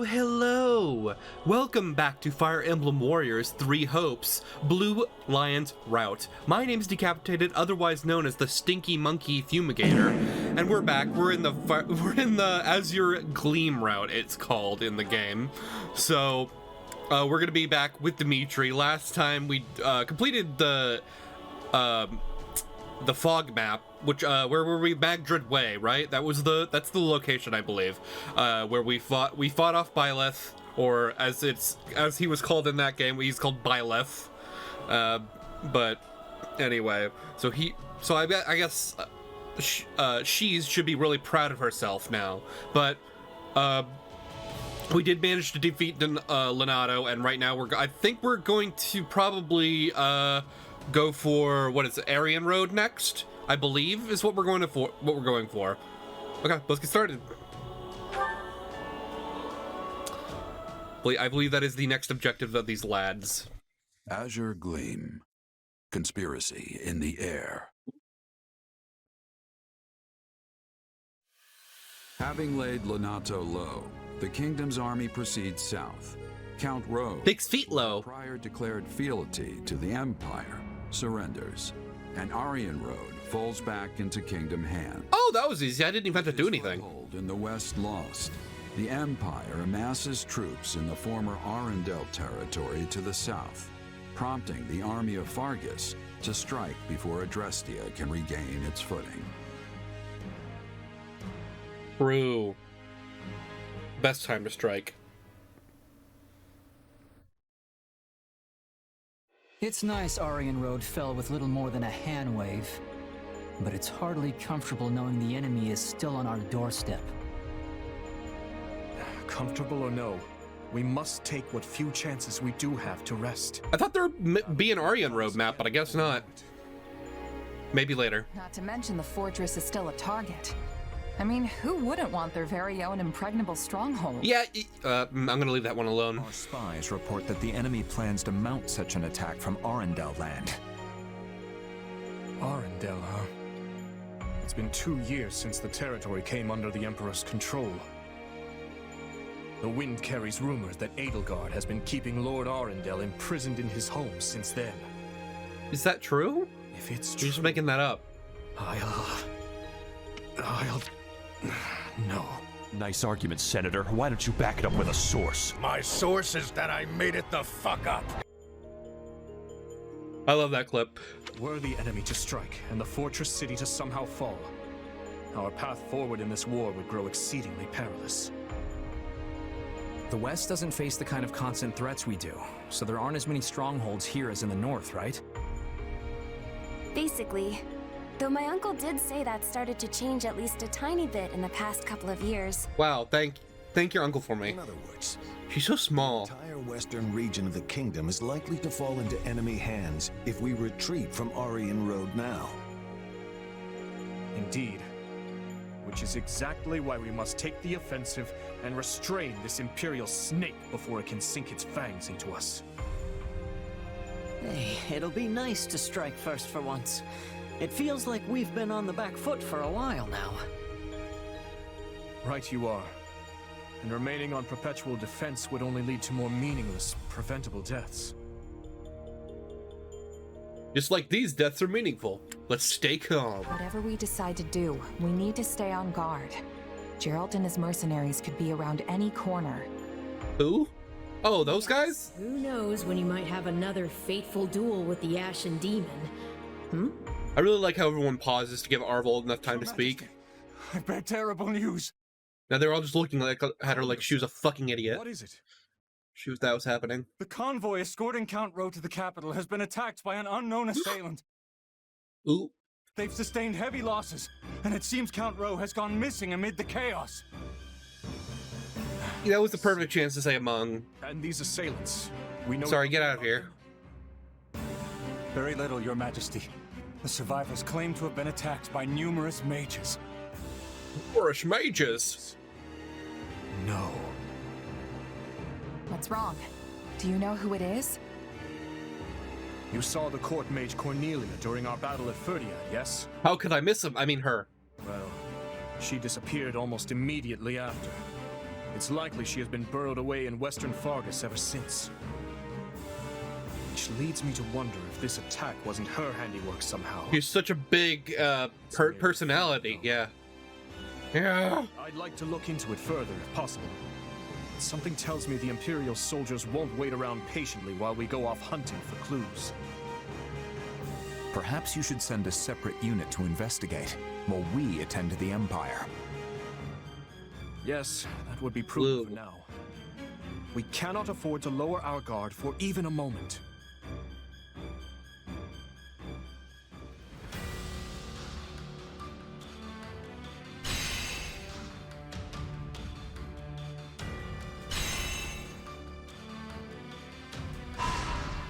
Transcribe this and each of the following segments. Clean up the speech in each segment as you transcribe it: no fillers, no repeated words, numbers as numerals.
Hello! Welcome back to Fire Emblem Warriors 3 Hopes, Blue Lion's Route. My name is Decapitated, otherwise known as the Stinky Monkey Fumigator, and we're back. We're in the Azure Gleam route, it's called in the game. So, we're gonna be back with Dimitri. Last time we completed the fog map, which where were we? Magdred Way, right? That's the location, I believe, where we fought off Byleth, or as he was called in that game, he's called Byleth. But anyway, so I guess she should be really proud of herself now. But we did manage to defeat Lenato, and right now I think we're going to probably go for, what is it, Aryan Road next, I believe, is what we're going for. Okay, let's get started. I believe that is the next objective of these lads. Azure Gleam. Conspiracy in the air. Having laid Lenato low, the kingdom's army proceeds south. Count Rowe, 6 feet low, prior declared fealty to the Empire, surrenders, and Aryan Road falls back into kingdom hands. Oh, that was easy. I didn't even have to do anything. In the west lost, the Empire amasses troops in the former Arundel territory to the south, prompting the army of Fargus to strike before Adrestia can regain its footing. True. Best time to strike. It's nice Aryan Road fell with little more than a hand wave, but it's hardly comfortable knowing the enemy is still on our doorstep. Comfortable or no, we must take what few chances we do have to rest. I thought there'd be an Aryan Road map, but I guess not. Maybe later. Not to mention the fortress is still a target. I mean, who wouldn't want their very own impregnable stronghold? Yeah, I'm gonna leave that one alone. Our spies report that the enemy plans to mount such an attack from Arundel land. Arundel, huh? It's been 2 years since the territory came under the Emperor's control. The wind carries rumors that Edelgard has been keeping Lord Arundel imprisoned in his home since then. Is that true? If it's true, You're just making that up. I'll... No. Nice argument, Senator. Why don't you back it up with a source? My source is that I made it the fuck up. I love that clip. Were the enemy to strike and the fortress city to somehow fall, our path forward in this war would grow exceedingly perilous. The West doesn't face the kind of constant threats we do, so there aren't as many strongholds here as in the North, right? Basically. Though my uncle did say that started to change at least a tiny bit in the past couple of years. Wow, thank your uncle for me. In other words, she's so small. the entire western region of the kingdom is likely to fall into enemy hands if we retreat from Aryan Road now. Indeed. Which is exactly why we must take the offensive and restrain this Imperial snake before it can sink its fangs into us. Hey, it'll be nice to strike first for once. It feels like we've been on the back foot for a while now. Right you are. And remaining on perpetual defense would only lead to more meaningless, preventable deaths. Just like these deaths are meaningful. Let's stay calm. Whatever we decide to do, we need to stay on guard. Geralt and his mercenaries could be around any corner. Who? Oh, those guys? Who knows when you might have another fateful duel with the Ashen Demon? I really like how everyone pauses to give Arvold enough time to speak. I bear terrible news. Now they're all just looking at her like she was a fucking idiot. What is it? That was happening. The convoy escorting Count Rowe to the capital has been attacked by an unknown assailant. Ooh. They've sustained heavy losses, and it seems Count Rowe has gone missing amid the chaos. That was the perfect chance to say among. And these assailants, we know... Sorry, get out of here. Very little, Your Majesty. The survivors claim to have been attacked by numerous mages. Numerous mages? No. What's wrong? Do you know who it is? You saw the court mage Cornelia during our battle at Ferdia, yes? How could I miss him? I mean her. Well, she disappeared almost immediately after. It's likely she has been burrowed away in western Fargus ever since. Which leads me to wonder if this attack wasn't her handiwork somehow. He's such a big personality, yeah. Yeah. I'd like to look into it further if possible. Something tells me the Imperial soldiers won't wait around patiently while we go off hunting for clues. Perhaps you should send a separate unit to investigate, while we attend to the Empire. Yes, that would be prudent for now. We cannot afford to lower our guard for even a moment.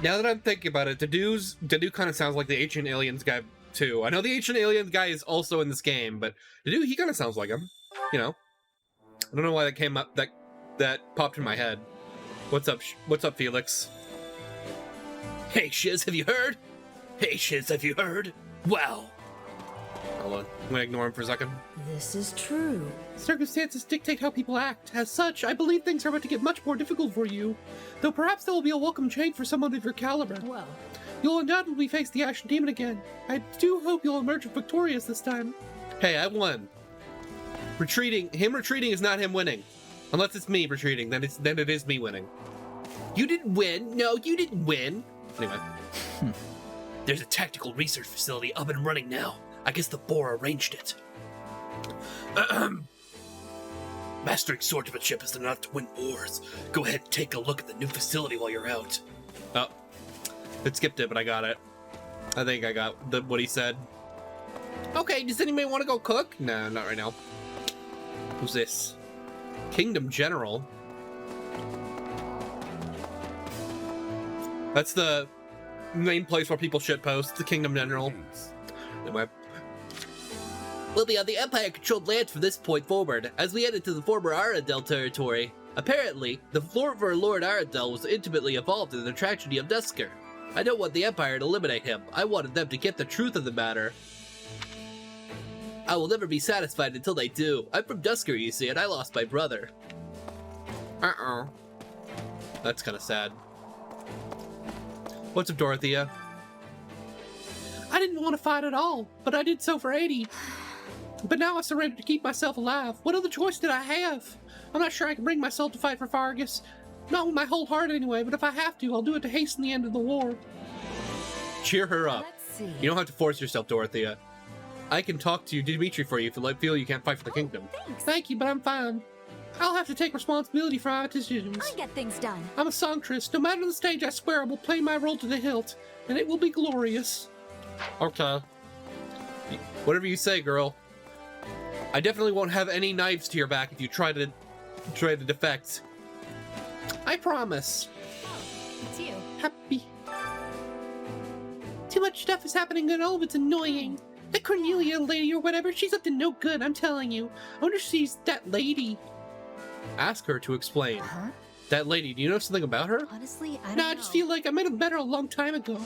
Now that I'm thinking about it, Dadu kind of sounds like the Ancient Aliens guy too. I know the Ancient Aliens guy is also in this game, but Dadu, he kind of sounds like him. You know, I don't know why that came up. That popped in my head. What's up, Felix? Hey Shiz, have you heard? Hey Shiz, have you heard? Wow. Hold on, I'm gonna ignore him for a second. This is true. Circumstances dictate how people act. As such, I believe things are about to get much more difficult for you. Though perhaps there will be a welcome change for someone of your caliber. Well, you'll undoubtedly face the Ashen Demon again. I do hope you'll emerge victorious this time. Hey, I won. Him retreating is not him winning. Unless it's me retreating, then it is me winning. You didn't win. No, you didn't win. Anyway. There's a tactical research facility up and running now. I guess the Boar arranged it. Mastering swordsmanship is enough to win wars. Go ahead and take a look at the new facility while you're out. Oh. It skipped it, but I got it. I think I got what he said. Okay, does anybody want to go cook? No, not right now. Who's this? Kingdom General. That's the main place where people shitpost, the Kingdom General. Anyway. We'll be on the Empire-controlled lands from this point forward, as we head into the former Arendelle territory. Apparently, the former Lord Arendelle was intimately involved in the tragedy of Dusker. I don't want the Empire to eliminate him. I wanted them to get the truth of the matter. I will never be satisfied until they do. I'm from Dusker, you see, and I lost my brother. That's kind of sad. What's up, Dorothea? I didn't want to fight at all, but I did so for 80. But now I surrendered to keep myself alive. What other choice did I have? I'm not sure I can bring myself to fight for Fargus. Not with my whole heart anyway, but if I have to, I'll do it to hasten the end of the war. Cheer her up. let's see. You don't have to force yourself, Dorothea. I can talk to Dimitri for you if you feel you can't fight for the kingdom. Thanks. Thank you, but I'm fine. I'll have to take responsibility for my decisions. I get things done. I'm a songstress. No matter the stage, I swear I will play my role to the hilt, and it will be glorious. Okay. Whatever you say, girl. I definitely won't have any knives to your back if you try to defect. I promise. It's you. Happy. Too much stuff is happening and all of it's annoying. That Cornelia lady or whatever, she's up to no good, I'm telling you. I wonder if she's that lady. Ask her to explain. Huh? That lady, do you know something about her? Honestly, I don't No, know. I just feel like I might have met her a long time ago.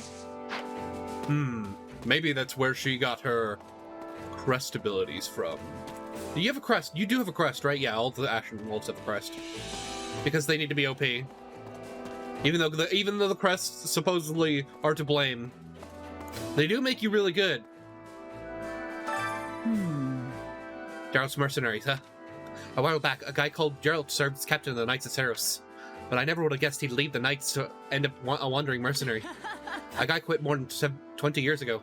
Maybe that's where she got her crest abilities from. Do you have a crest? You do have a crest, right? Yeah, all the Ashen Wolves have a crest. Because they need to be OP. Even though the crests supposedly are to blame, they do make you really good. Geralt's mercenaries, huh? A while back, a guy called Geralt served as captain of the Knights of Ceros. But I never would have guessed he'd leave the Knights to end up a wandering mercenary. A guy quit more than 20 years ago.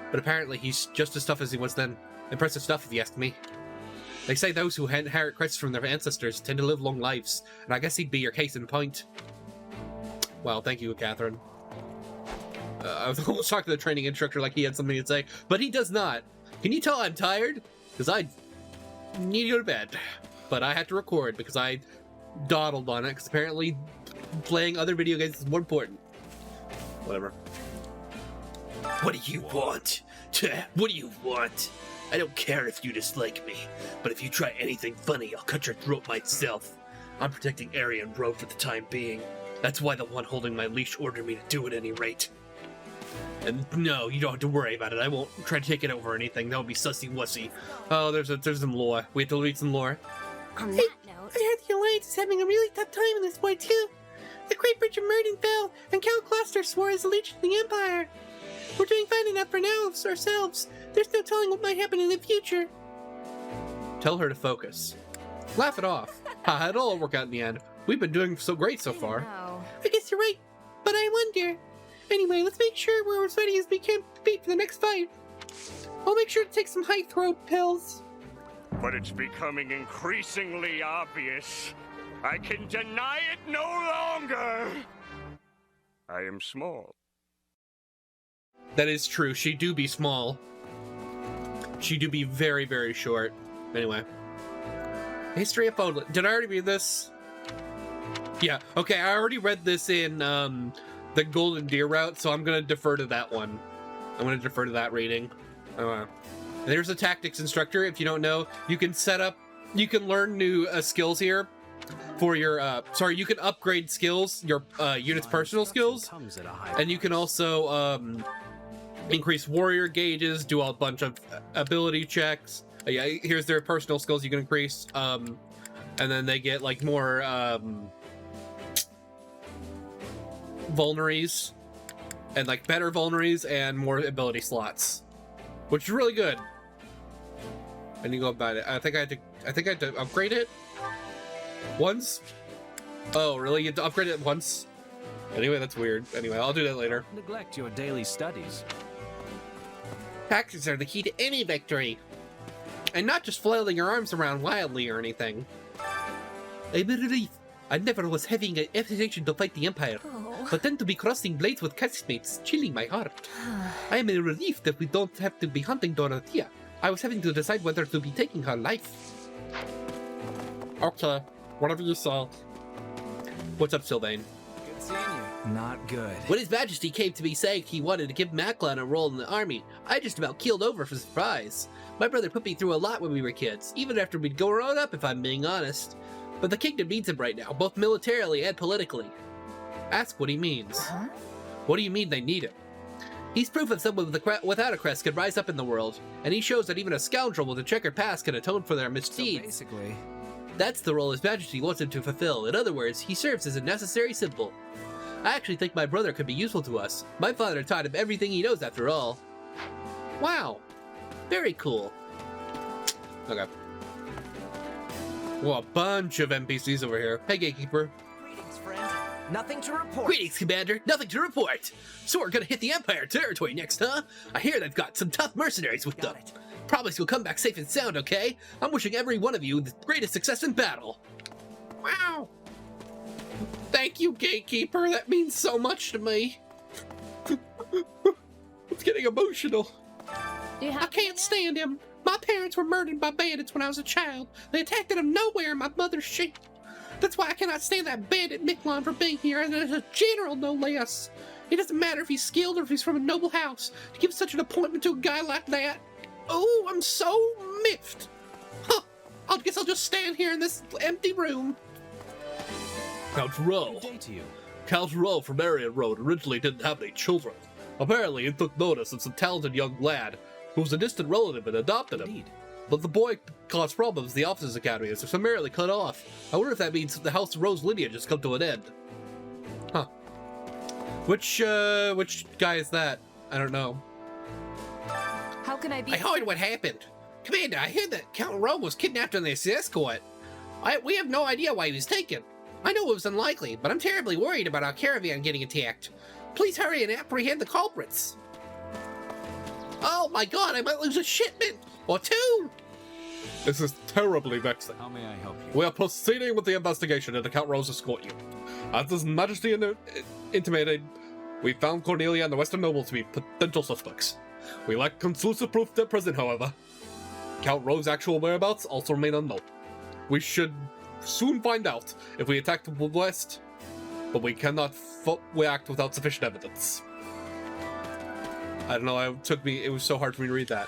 But apparently he's just as tough as he was then. Impressive stuff, if you ask me. They say those who inherit crests from their ancestors tend to live long lives, and I guess he'd be your case in point. Well, thank you, Catherine. I was almost talking to the training instructor like he had something to say, but he does not. Can you tell I'm tired? Because I need to go to bed. But I had to record because I dawdled on it, because apparently playing other video games is more important. Whatever. What do you want? What do you want? I don't care if you dislike me, but if you try anything funny, I'll cut your throat myself. I'm protecting Arian Road for the time being. That's why the one holding my leash ordered me to do it at any rate. And no, you don't have to worry about it. I won't try to take it over or anything. That would be sussy-wussy. Oh, there's some lore. We have to read some lore. On that note, I heard the Alliance is having a really tough time in this war, too. The Great Bridge of Murden fell, and Count Gloucester swore his allegiance to the Empire. We're doing fine enough for now ourselves. There's no telling what might happen in the future. Tell her to focus. Laugh it off. Haha, it'll all work out in the end. We've been doing so great so far. I guess you're right, but I wonder. Anyway, let's make sure we're as ready as we can be for the next fight. I'll make sure to take some high throat pills. But it's becoming increasingly obvious. I can deny it no longer. I am small. That is true. She do be small. She do be very, very short. Anyway. History of Fodlan. Did I already read this? Yeah. Okay, I already read this in the Golden Deer route, so I'm going to defer to that one. I'm going to defer to that reading. There's a tactics instructor. If you don't know, you can set up, you can learn new skills here for your, you can upgrade skills, your unit's personal skills, and you can also increase warrior gauges, do a bunch of ability checks. Yeah, here's their personal skills you can increase, and then they get like more vulneries, and like better vulneries and more ability slots, which is really good. And you go about it. I think I had to upgrade it once. Oh, really? You had to upgrade it once? Anyway, that's weird. Anyway, I'll do that later. Neglect your daily studies. Tactics are the key to any victory. And not just flailing your arms around wildly or anything. I'm a relief. I never was having an hesitation to fight the Empire. But then to be crossing blades with castmates, chilling my heart. I am a relief that we don't have to be hunting Dorothea. I was having to decide whether to be taking her life. Okay, whatever you saw. What's up, Sylvain? Good seeing you. Not good. When His Majesty came to me saying he wanted to give Macklin a role in the army, I just about keeled over for surprise. My brother put me through a lot when we were kids, even after we'd grown up, if I'm being honest. But the kingdom needs him right now, both militarily and politically. Ask what he means. Huh? What do you mean they need him? He's proof of someone without a crest could rise up in the world, and he shows that even a scoundrel with a checkered past can atone for their misdeeds. So basically, that's the role His Majesty wants him to fulfill. In other words, he serves as a necessary symbol. I actually think my brother could be useful to us. My father taught him everything he knows after all. Wow. Very cool. Okay. Well, a bunch of NPCs over here. Hey, Gatekeeper. Greetings, friend. Nothing to report. Greetings, Commander. Nothing to report. So we're gonna hit the Empire territory next, huh? I hear they've got some tough mercenaries with them. Promise you'll come back safe and sound, okay? I'm wishing every one of you the greatest success in battle. Wow. Thank you, Gatekeeper. That means so much to me. It's getting emotional. I can't stand him. My parents were murdered by bandits when I was a child. They attacked out of nowhere in my mother's sheep. That's why I cannot stand that bandit Miklon for being here, and as a general, no less. It doesn't matter if he's skilled or if he's from a noble house. To give such an appointment to a guy like that. Oh, I'm so miffed. Huh. I guess I'll just stand here in this empty room. Count Rowe. Count Rowe from Arian Road originally didn't have any children. Apparently, he took notice of some talented young lad who was a distant relative and adopted him. But the boy caused problems in the Officers Academy and was summarily cut off. I wonder if that means the House Rowe's lineage has come to an end. Huh. Which guy is that? I don't know. How can I be? I heard what happened. Commander, I heard that Count Rowe was kidnapped in this escort. We have no idea why he was taken. I know it was unlikely, but I'm terribly worried about our caravan getting attacked. Please hurry and apprehend the culprits. Oh my god, I might lose a shipment! Or two! This is terribly vexing. How may I help you? We are proceeding with the investigation into Count Rowe's escort unit. As His Majesty intimated, we found Cornelia and the Western nobles to be potential suspects. We lack conclusive proof at present, however. Count Rowe's actual whereabouts also remain unknown. We should soon find out if we attack the west, but we cannot react without sufficient evidence. I don't know, it was so hard for me to read that.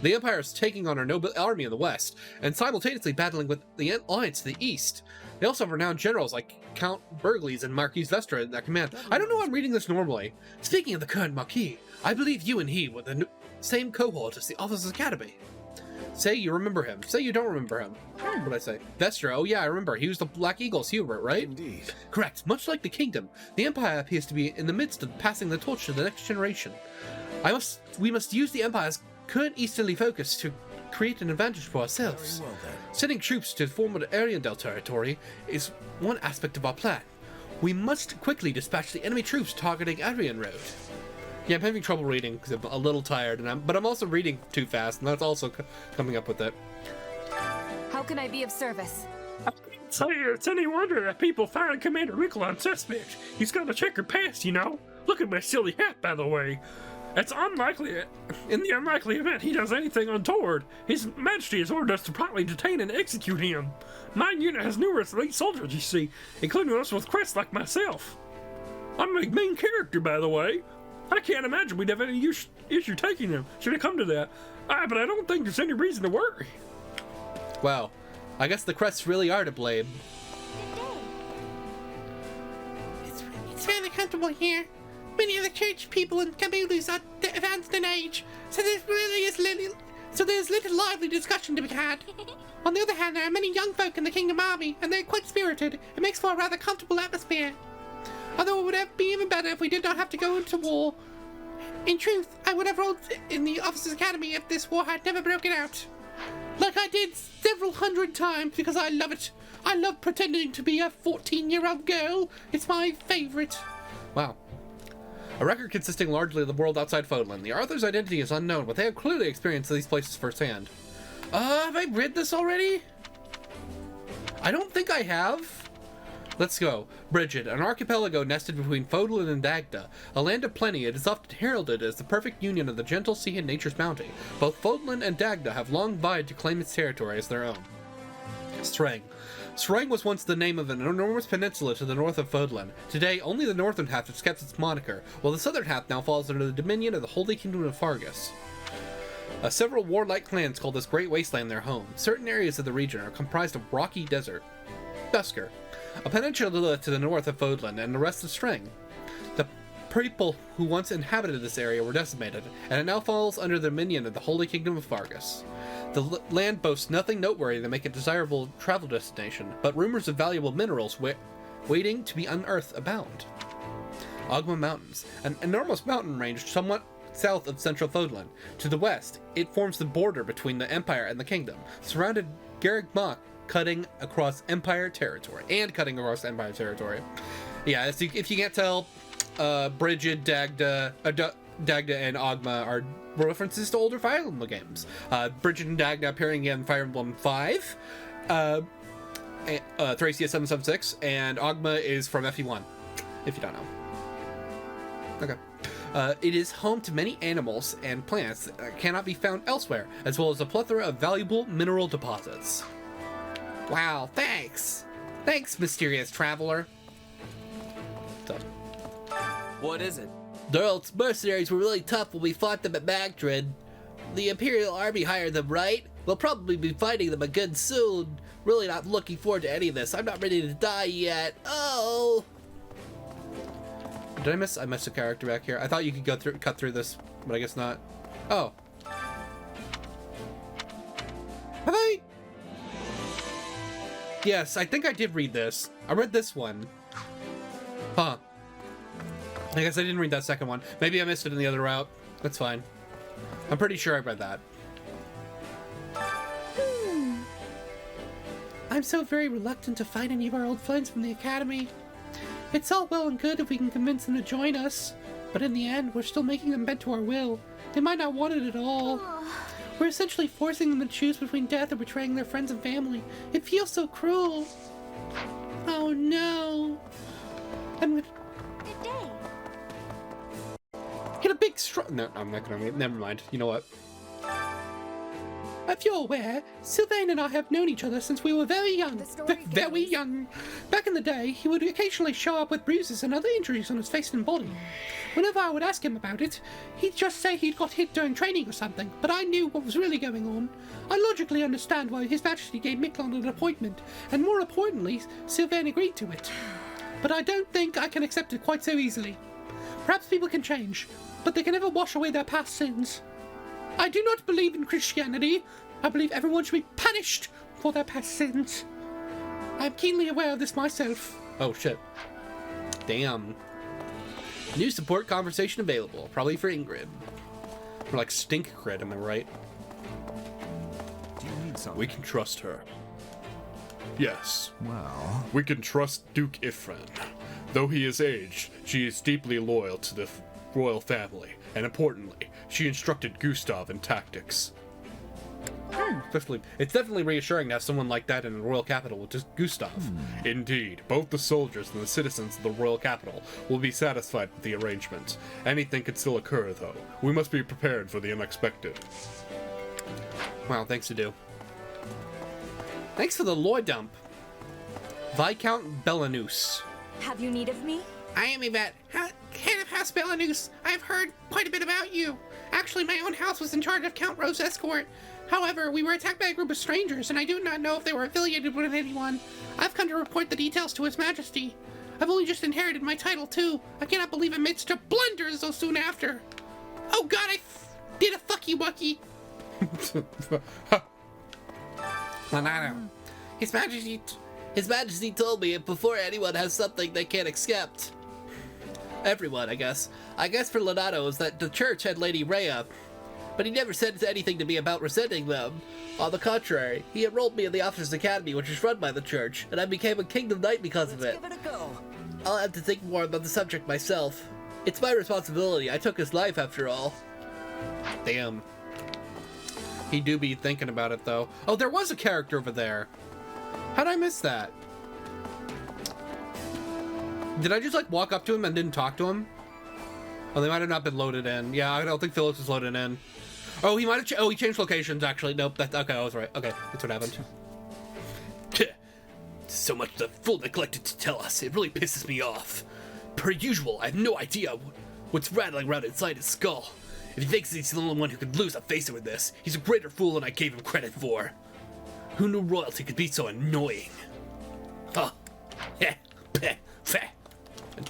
The Empire is taking on our noble army in the west, and simultaneously battling with the Alliance to the east. They also have renowned generals like Count Burgles and Marquis Vestra in their command. I don't know, I'm reading this normally. Speaking of the current Marquis, I believe you and he were the same cohort as the Officers Academy. Say you remember him. Say you don't remember him. What did I say? Vestra. Oh yeah, I remember. He was the Black Eagle's Hubert, right? Indeed. Correct. Much like the kingdom, the Empire appears to be in the midst of passing the torch to the next generation. We must use the Empire's current easterly focus to create an advantage for ourselves. Very well, then. Sending troops to form the Ariandel territory is one aspect of our plan. We must quickly dispatch the enemy troops targeting Arian Road. Yeah, I'm having trouble reading because I'm a little tired, but I'm also reading too fast, and that's also coming up with it. How can I be of service? I can't say it's any wonder that people find Commander Rickle suspect. He's got a checkered past, you know. Look at my silly hat, by the way. It's unlikely. In the unlikely event he does anything untoward, His Majesty has ordered us to promptly detain and execute him. My unit has numerous elite soldiers, you see, including those with crests like myself. I'm a main character, by the way. I can't imagine we'd have any issue taking him, should it come to that. But I don't think there's any reason to worry. Wow. I guess the crests really are to blame. It's fairly comfortable here. Many of the church people and communities are advanced in age, so there's little lively discussion to be had. On the other hand, there are many young folk in the Kingdom Army, and they're quite spirited. It makes for a rather comfortable atmosphere. Although it would be even better if we did not have to go into war. In truth, I would have rolled in the Officers' Academy if this war had never broken out. Like I did several hundred times because I love it. I love pretending to be a 14-year-old girl. It's my favorite. Wow. A record consisting largely of the world outside Fodlan. The author's identity is unknown, but they have clearly experienced these places firsthand. Have I read this already? I don't think I have. Let's go. Brigid, an archipelago nested between Fodlan and Dagda. A land of plenty, it is often heralded as the perfect union of the gentle sea and nature's bounty. Both Fodlan and Dagda have long vied to claim its territory as their own. Strang. Strang was once the name of an enormous peninsula to the north of Fodlan. Today, only the northern half has kept its moniker, while the southern half now falls under the dominion of the Holy Kingdom of Fargus. Several warlike clans call this great wasteland their home. Certain areas of the region are comprised of rocky desert. Dusker. A peninsula to the north of Fodlan and the rest of Strang. The people who once inhabited this area were decimated, and it now falls under the dominion of the Holy Kingdom of Fargus. The land boasts nothing noteworthy to make it a desirable travel destination, but rumors of valuable minerals waiting to be unearthed abound. Ogma Mountains, an enormous mountain range somewhat south of central Fodlan. To the west, it forms the border between the Empire and the Kingdom, surrounded Garrig Mach cutting across Empire territory. Yeah, if you can't tell, Brigid, Dagda, and Ogma are references to older Fire Emblem games. Brigid and Dagda appearing in Fire Emblem 5, Thracia 776, and Ogma is from FE1, if you don't know. Okay. It is home to many animals and plants that cannot be found elsewhere, as well as a plethora of valuable mineral deposits. Wow, thanks! Thanks, mysterious traveler. What is it? Durl's mercenaries were really tough when we fought them at Magdred. The Imperial Army hired them, right? We'll probably be fighting them again soon. Really not looking forward to any of this. I'm not ready to die yet. Oh! Did I miss a character back here? I thought you could cut through this, but I guess not. Oh. Have I? Yes, I think I did read this. I read this one. Huh. I guess I didn't read that second one. Maybe I missed it in the other route. That's fine. I'm pretty sure I read that. I'm so very reluctant to fight any of our old friends from the Academy. It's all well and good if we can convince them to join us, but in the end, we're still making them bend to our will. They might not want it at all. We're essentially forcing them to choose between death or betraying their friends and family. It feels so cruel. Oh no. Good day. Get a big No, I'm not gonna. Never mind. You know what? If you're aware, Sylvain and I have known each other since we were very young. Very young. Back in the day, he would occasionally show up with bruises and other injuries on his face and body. Whenever I would ask him about it, he'd just say he'd got hit during training or something, but I knew what was really going on. I logically understand why His Majesty gave Miklon an appointment, and more importantly, Sylvain agreed to it. But I don't think I can accept it quite so easily. Perhaps people can change, but they can never wash away their past sins. I do not believe in Christianity, I believe everyone should be punished for their past sins. I am keenly aware of this myself. Oh, shit. Damn. New support conversation available. Probably for Ingrid. Or like Stinkgrid, am I right? Do you need something? We can trust her. Yes. Well... We can trust Duke Ifren. Though he is aged, she is deeply loyal to the royal family. And importantly, she instructed Gustav in tactics. It's definitely reassuring to have someone like that in the royal capital with just Gustav. Indeed, both the soldiers and the citizens of the royal capital will be satisfied with the arrangement. Anything could still occur, though. We must be prepared for the unexpected. Wow, thanks to do. Thanks for the lore dump. Viscount Belanus. Have you need of me? I am Yvette, head of House Belanus. I have heard quite a bit about you. Actually, my own house was in charge of Count Rowe's escort. However, we were attacked by a group of strangers, and I do not know if they were affiliated with anyone. I've come to report the details to His Majesty. I've only just inherited my title, too. I cannot believe I made such a blunder so soon after. Oh god, I did a fucky-wucky. His Majesty told me before anyone has something they can't accept. Everyone, I guess. I guess for Lonato is that the church had Lady Rhea, but he never said anything to me about resenting them. On the contrary, he enrolled me in the Officers' Academy, which is run by the church, and I became a Kingdom Knight because of it. Give it a go. I'll have to think more about the subject myself. It's my responsibility. I took his life, after all. Damn. He do be thinking about it, though. Oh, there was a character over there. How'd I miss that? Did I just, like, walk up to him and didn't talk to him? Oh, they might have not been loaded in. Yeah, I don't think Phyllis was loaded in. Oh, he might have he changed locations, actually. Nope, okay, I was right. Okay, that's what happened. So much the fool neglected to tell us. It really pisses me off. Per usual, I have no idea what's rattling around inside his skull. If he thinks he's the only one who could lose a face over this, he's a greater fool than I gave him credit for. Who knew royalty could be so annoying? Oh,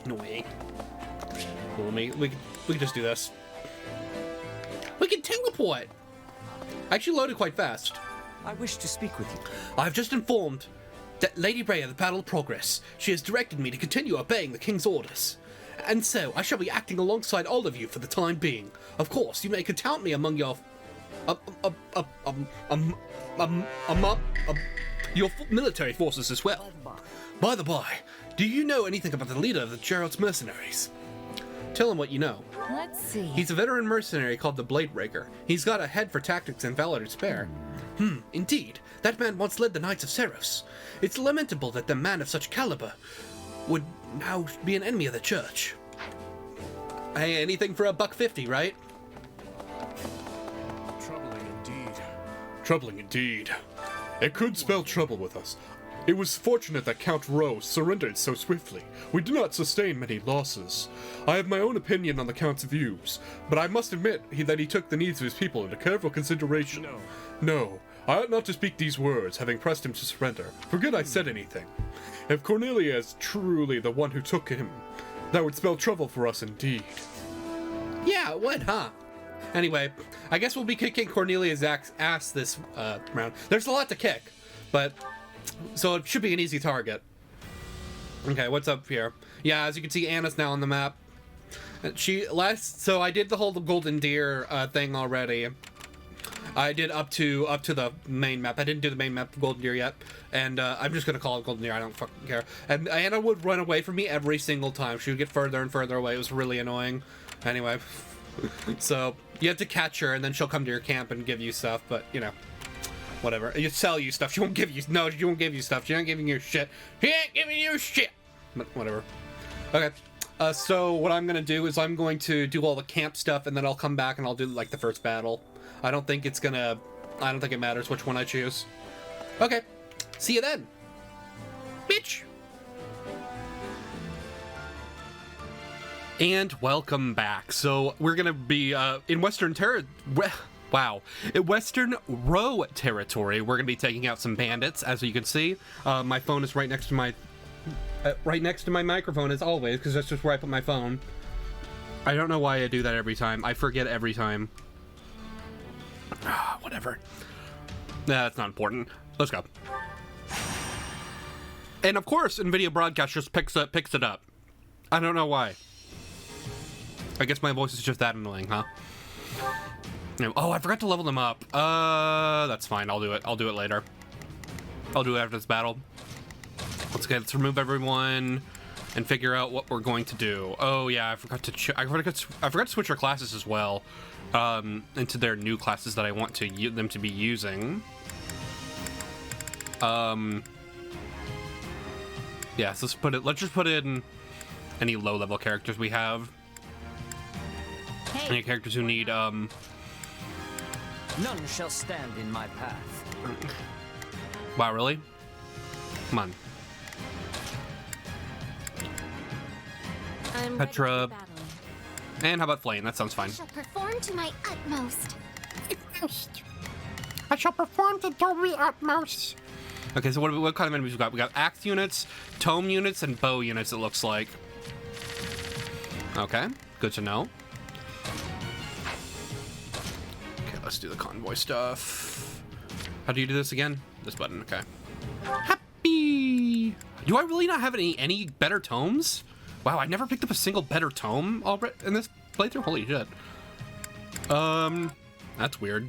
annoying. Well, we can just do this. We can teleport! I actually loaded quite fast. I wish to speak with you. I've just informed that Lady Rhea of the Battle of Progress. She has directed me to continue obeying the King's orders. And so, I shall be acting alongside all of you for the time being. Of course, you may count me among your... your military forces as well. By the by, do you know anything about the leader of the Gerald's mercenaries? Tell him what you know. Let's see. He's a veteran mercenary called the Bladebreaker. He's got a head for tactics and valor to spare. Indeed. That man once led the Knights of Seros. It's lamentable that the man of such caliber would now be an enemy of the church. Hey, anything for $1.50, right? Troubling indeed. Troubling indeed. It could spell trouble with us. It was fortunate that Count Rowe surrendered so swiftly. We did not sustain many losses. I have my own opinion on the Count's views, but I must admit that he took the needs of his people into careful consideration. No, I ought not to speak these words, having pressed him to surrender. Forget I said anything. If Cornelia is truly the one who took him, that would spell trouble for us indeed. Yeah, it would, huh? Anyway, I guess we'll be kicking Cornelia's ass this round. There's a lot to kick, but... so it should be an easy target. Okay, what's up here? Yeah, as you can see, Anna's now on the map. So I did the whole Golden Deer thing already. I did up to the main map. I didn't do the main map of Golden Deer yet, and I'm just gonna call it Golden Deer. I don't fucking care. And Anna would run away from me every single time. She would get further and further away. It was really annoying. Anyway, so you have to catch her, and then she'll come to your camp and give you stuff. But you know, whatever. You sell you stuff. She won't give you. No, she won't give you stuff. She ain't giving you shit. She ain't giving you shit. But whatever. Okay. So what I'm gonna do is I'm going to do all the camp stuff, and then I'll come back and I'll do like the first battle. I don't think it matters which one I choose. Okay. See you then. Bitch. And welcome back. So we're gonna be in Western in Western Row territory. We're gonna be taking out some bandits, as you can see. My phone is right next to my microphone as always, because that's just where I put my phone. I don't know why I do that every time. I forget every time. Whatever. Nah, that's not important. Let's go. And of course, NVIDIA Broadcast just picks it up. I don't know why. I guess my voice is just that annoying, huh? Oh, I forgot to level them up. That's fine. I'll do it. I'll do it later. I'll do it after this battle. Let's remove everyone and figure out what we're going to do. Oh yeah, I forgot to switch our classes as well, into their new classes that I want them to be using. Yeah, so let's just put in any low-level characters we have. Any characters who need None shall stand in my path. Wow, really? Come on. I'm Petra. And how about Flame? That sounds fine. I shall perform to my utmost. I shall perform to my utmost. Okay, so what kind of enemies we got? We got axe units, tome units, and bow units, it looks like. Okay, good to know. Okay, let's do the convoy stuff. How do you do this again? This button, okay. Happy! Do I really not have any better tomes? Wow, I never picked up a single better tome already in this playthrough? Holy shit. That's weird.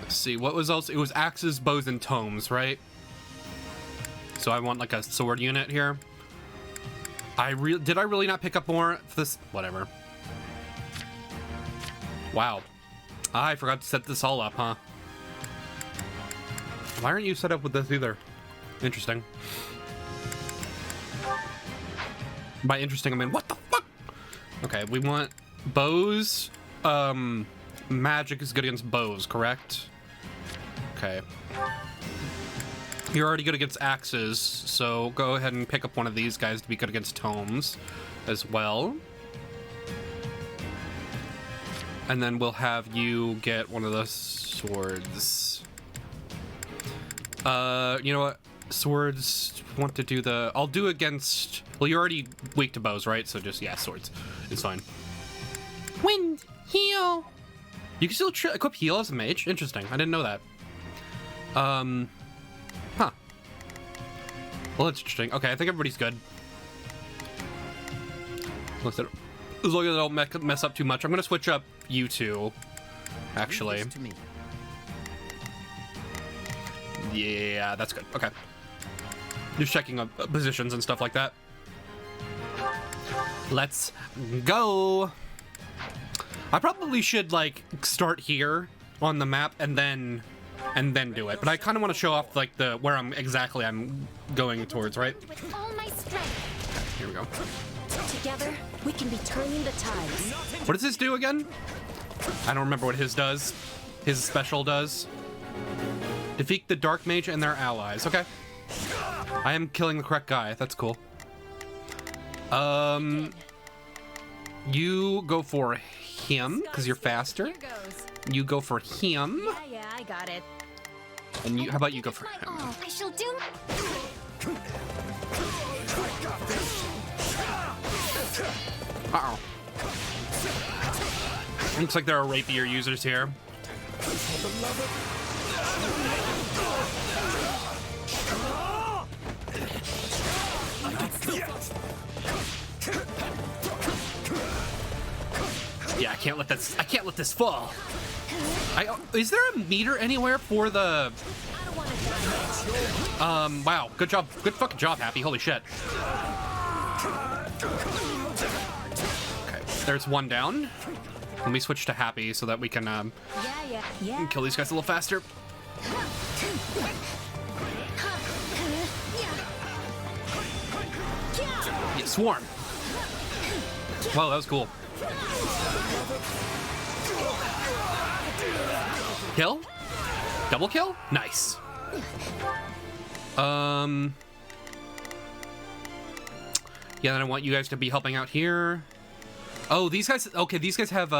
Let's see, what was else? It was axes, bows, and tomes, right? So I want like a sword unit here. Did I really not pick up more for this? Whatever. Wow. I forgot to set this all up, huh? Why aren't you set up with this either? Interesting. By interesting, I mean, what the fuck? Okay, we want bows. Magic is good against bows, correct? Okay. You're already good against axes, so go ahead and pick up one of these guys to be good against tomes as well. And then we'll have you get one of the swords. You know what? Swords want to do the... I'll do against... Well, you're already weak to bows, right? So just, yeah, swords. It's fine. Wind, heal. You can still equip heal as a mage? Interesting. I didn't know that. Huh. Well, that's interesting. Okay, I think everybody's good. As long as I don't mess up too much. I'm going to switch up you two, actually. Yeah, that's good. Okay. Just checking up positions and stuff like that. Let's go. I probably should like start here on the map and then do it. But I kind of want to show off like where I'm going towards, right? With all my strength. Here we go. Together, we can be turning the tides. What does this do again? I don't remember what his does. His special does. Defeat the Dark Mage and their allies. Okay. I am killing the correct guy. That's cool. You go for him, because you're faster. You go for him. Yeah, I got it. And you, how about you go for him? Oh, I shall do. Uh-oh. Looks like there are rapier users here. Yeah, I can't let this fall. Is there a meter anywhere for the... wow, good job. Good fucking job, Happy. Holy shit. Okay, there's one down. Let me switch to Happy so that we can, kill these guys a little faster. Yeah, swarm. Wow, that was cool. Kill? Double kill? Nice. Yeah, then I want you guys to be helping out here. Oh, these guys, okay, these guys have,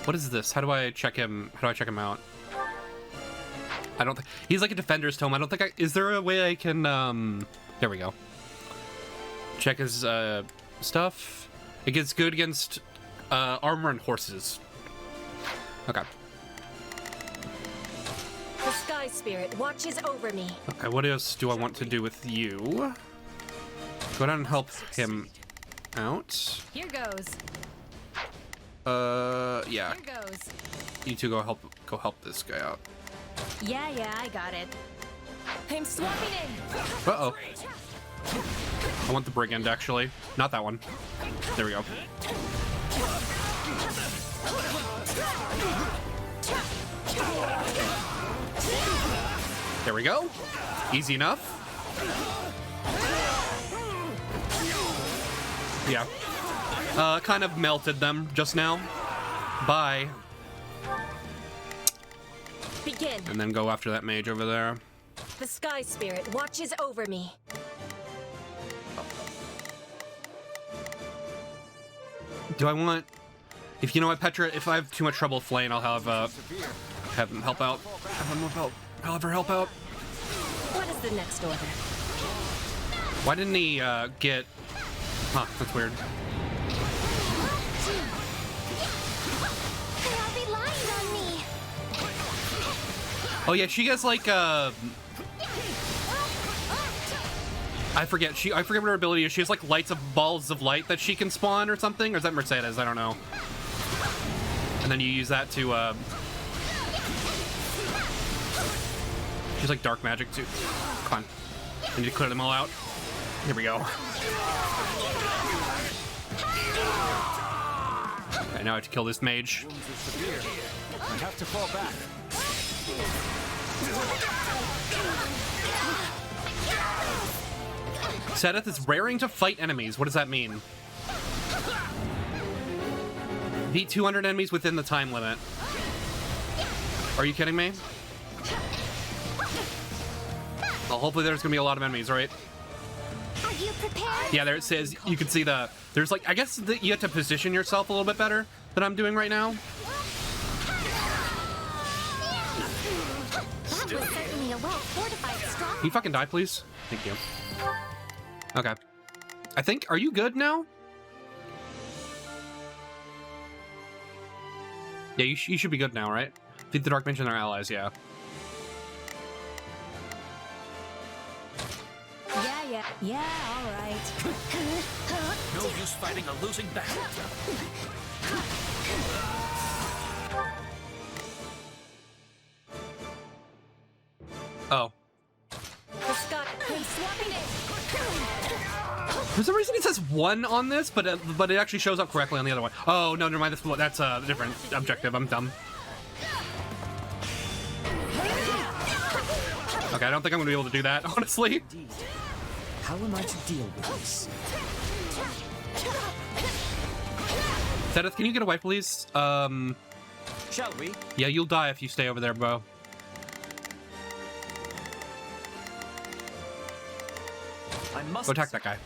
what is this? How do I check him out? I don't think, he's like a defender's tome. I don't think is there a way I can, there we go. Check his, stuff. It gets good against, armor and horses. Okay. The Sky Spirit watches over me. Okay, what else do I want to do with you? Go down and help him out. Here goes. Yeah. Here goes. You two go help this guy out. Yeah, I got it. I'm swapping in. Uh-oh. I want the brigand, actually. Not that one. There we go. There we go. Easy enough. Yeah. Kind of melted them just now. Bye. Begin. And then go after that mage over there. The Sky Spirit watches over me. Do I want... If you know what, Petra, if I have too much trouble flaying, I'll have him help out. I'll have her help out. What is the next order? Why didn't he get... Huh, that's weird. They'll be lying on me. Oh yeah, she gets like I forget what her ability is. She has like lights of balls of light that she can spawn or something, or is that Mercedes? I don't know. And then you use that to she's like dark magic too. Come on. I need to clear them all out. Here we go. Okay, now I have to kill this mage. I have to fall back. Sedith is raring to fight enemies. What does that mean? Beat 200 enemies within the time limit. Are you kidding me? Well, hopefully there's gonna be a lot of enemies, right? Are you prepared? Yeah, there it says, you can see there's like, I guess that you have to position yourself a little bit better than I'm doing right now. That was certainly a well-fortified strong. Can you fucking die, please? Thank you. Okay. I think, are you good now? Yeah, you should be good now, right? Defeat the Dark Mage and their allies, yeah. Yeah, all right. No use fighting a losing battle. Oh. The Scott, I'm swapping it. For some reason it says 1 on this, but it actually shows up correctly on the other one. Oh, no, never mind. That's a different objective. I'm dumb. Okay, I don't think I'm going to be able to do that, honestly. How am I to deal with this? Sedith, can you get away, please? Shall we? Yeah, you'll die if you stay over there, bro. I must Go attack that guy.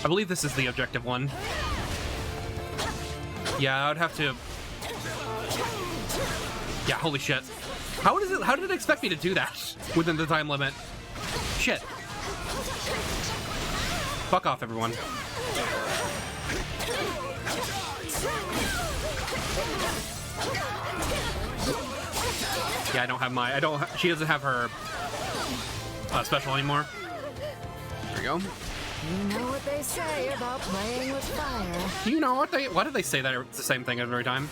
I believe this is the objective one. Yeah, I would have to... Yeah, holy shit. How did it expect me to do that within the time limit? Shit. Fuck off, everyone. Yeah, I don't have my... she doesn't have her special anymore. There we go. You know what they say about playing with fire. You know what why do they say that it's the same thing every time?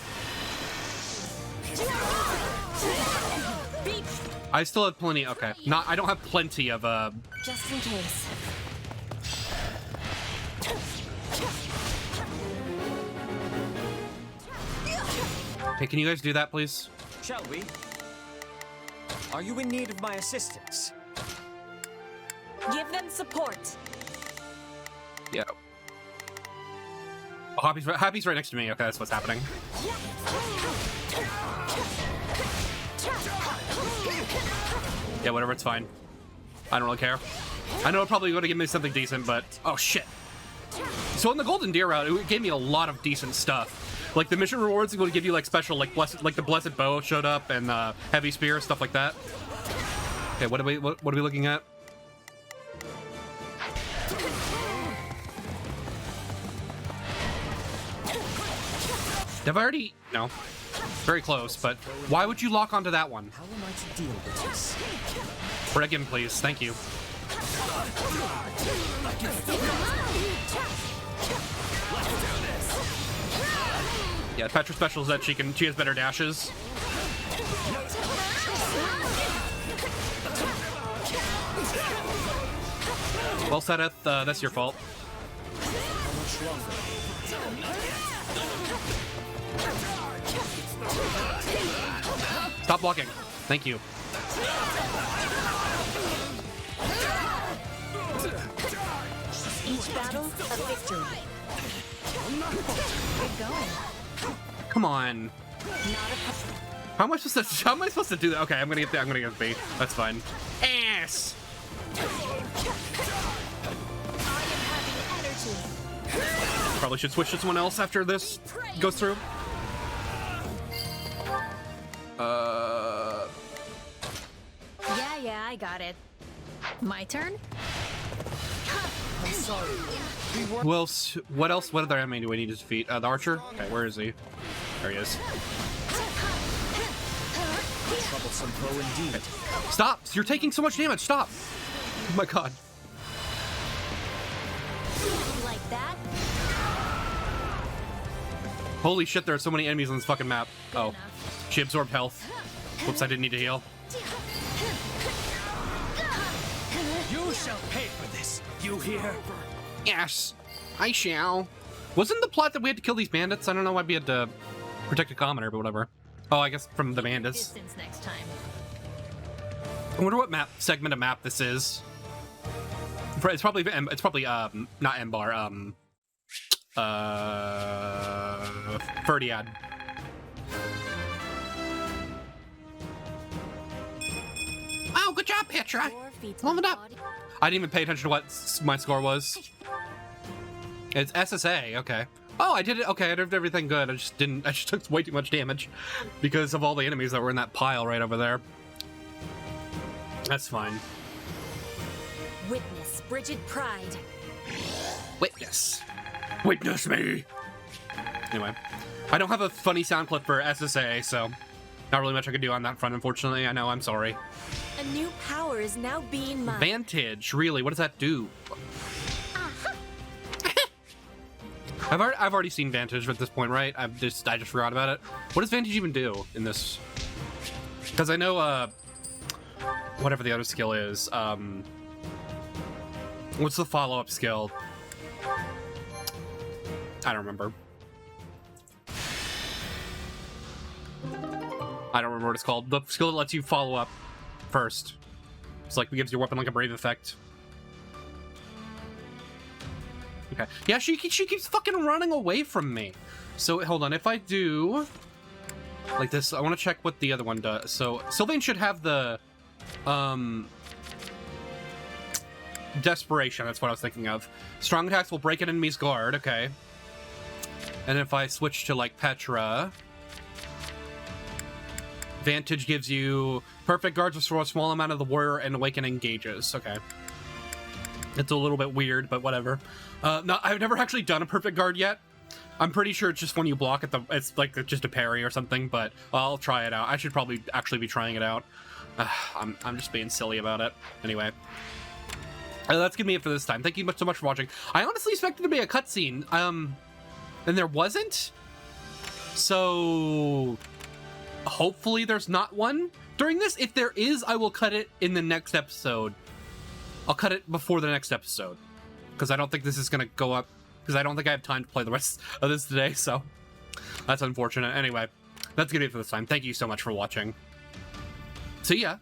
I still have plenty. Okay, I don't have plenty of Just in case. Hey, can you guys do that, please? Shall we? Are you in need of my assistance? Give them support. Yeah. Oh, Happy's right next to me. Okay, that's what's happening. Yeah, whatever, it's fine. I don't really care. I know it's probably going to give me something decent, but... Oh, shit. So in the Golden Deer route, it gave me a lot of decent stuff. Like, the mission rewards will give you, like, special, like, the Blessed Bow showed up, and Heavy Spear, stuff like that. Okay, what are we looking at? Have I already... No. Very close, but why would you lock onto that one? How am I to deal with this? Break in, please. Thank you. Yeah, Petra special is that she has better dashes. Well, Sedith, that's your fault. Stop blocking. Thank you. Each battle, a victory. Good going. Come on. How am I supposed to do that? Okay, I'm gonna get B. That's fine. Ass. Probably should switch to someone else after this goes through. Yeah, I got it. My turn? I'm sorry. Who else? What else? What other enemy do we need to defeat? The archer? Okay, where is he? There he is. Troublesome foe indeed. Okay. Stop! You're taking so much damage. Stop! Oh my god. Like that? Holy shit! There are so many enemies on this fucking map. Oh, she absorbed health. Whoops! I didn't need to heal. You shall pay for this. You hear? Yes, I shall. Wasn't the plot that we had to kill these bandits? I don't know why we had to protect a commoner, but whatever. Oh, I guess from the bandits. Distance next time. I wonder what segment of map this is. It's probably not Embar. Ferdiad. Oh, good job, Petra. Warm it up. I didn't even pay attention to what my score was. It's SSA, okay. Oh, I did it. Okay, I did everything good. I just took way too much damage because of all the enemies that were in that pile right over there. That's fine. Witness Bridget Pride. Witness. Witness me. Anyway, I don't have a funny sound clip for SSA, so not really much I can do on that front, unfortunately. I know, I'm sorry. A new power is now being mined. Vantage, really? What does that do? I've already seen Vantage at this point, right? I just forgot about it. What does Vantage even do in this? Because I know, whatever the other skill is, what's the follow-up skill? I don't remember. I don't remember what it's called. The skill that lets you follow up first. It's like, it gives your weapon like a brave effect. Okay. Yeah, she keeps fucking running away from me. So, hold on. If I do like this, I want to check what the other one does. So, Sylvain should have the, Desperation. That's what I was thinking of. Strong attacks will break an enemy's guard. Okay. And if I switch to, like, Petra, Vantage gives you perfect guards restore a small amount of the warrior and awakening gauges. Okay. It's a little bit weird, but whatever. No, I've never actually done a perfect guard yet. I'm pretty sure it's just when you block at it's like just a parry or something, but I'll try it out. I should probably actually be trying it out. I'm just being silly about it. Anyway. That's gonna be it for this time. Thank you so much for watching. I honestly expected to be a cutscene, and there wasn't. So hopefully there's not one during this. If there is, I will cut it in the next episode. I'll cut it before the next episode, because I don't think this is gonna go up, because I don't think I have time to play the rest of this today, so that's unfortunate. Anyway, that's gonna be it for this time. Thank you so much for watching. See ya!